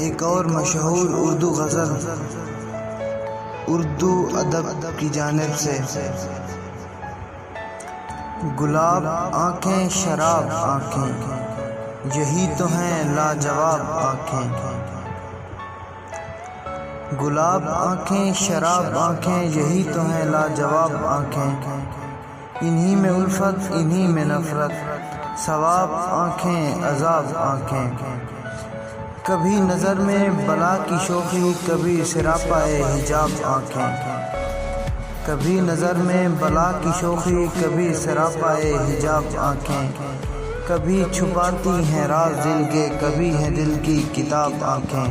ایک اور مشہور اردو غزل اردو ادب کی جانب سے، گلاب آنکھیں شراب آنکھیں یہی تو ہیں لاجواب آنکھیں، گلاب آنکھیں شراب آنکھیں یہی تو ہیں لاجواب آنکھیں، انہی میں الفت انہی میں نفرت، ثواب آنکھیں عذاب آنکھیں، کبھی نظر میں بلا کی شوخی کبھی سراپائے حجاب آنکھیں، کبھی نظر میں بلا کی شوخی کبھی سراپائے حجاب آنکھیں، کبھی چھپاتی ہیں راز دل کے کبھی ہے دل کی کتاب آنکھیں،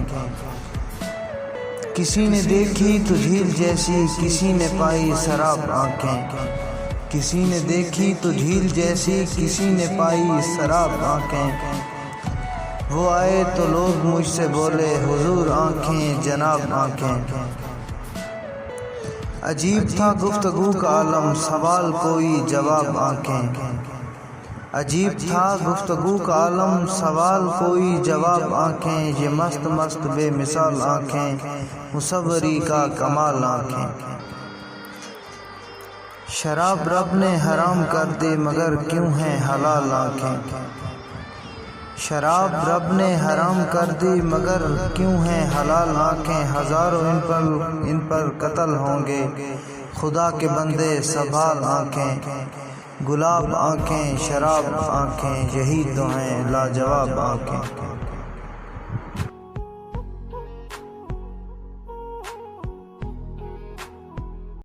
کسی نے دیکھی تو جھیل جیسی کسی نے پائی سراب آنکھیں، کسی نے دیکھی تو جھیل جیسی کسی نے پائی سراب آنکھیں، وہ آئے تو لوگ مجھ سے بولے حضور آنکھیں جناب آنکھیں، عجیب تھا گفتگو کا عالم سوال کوئی جواب آنکھیں، عجیب تھا گفتگو کا عالم سوال کوئی جواب آنکھیں، یہ مست مست بے مثال آنکھیں مصوری کا کمال آنکھیں، شراب رب نے حرام کر دی مگر کیوں ہیں حلال آنکھیں، شراب رب نے حرام کر دی مگر کیوں ہیں حلال آنکھیں، ہزاروں ان پر قتل ہوں گے خدا کے بندے سنبھال آنکھیں، گلاب آنکھیں شراب آنکھیں یہی تو ہیں لاجواب آنکھیں۔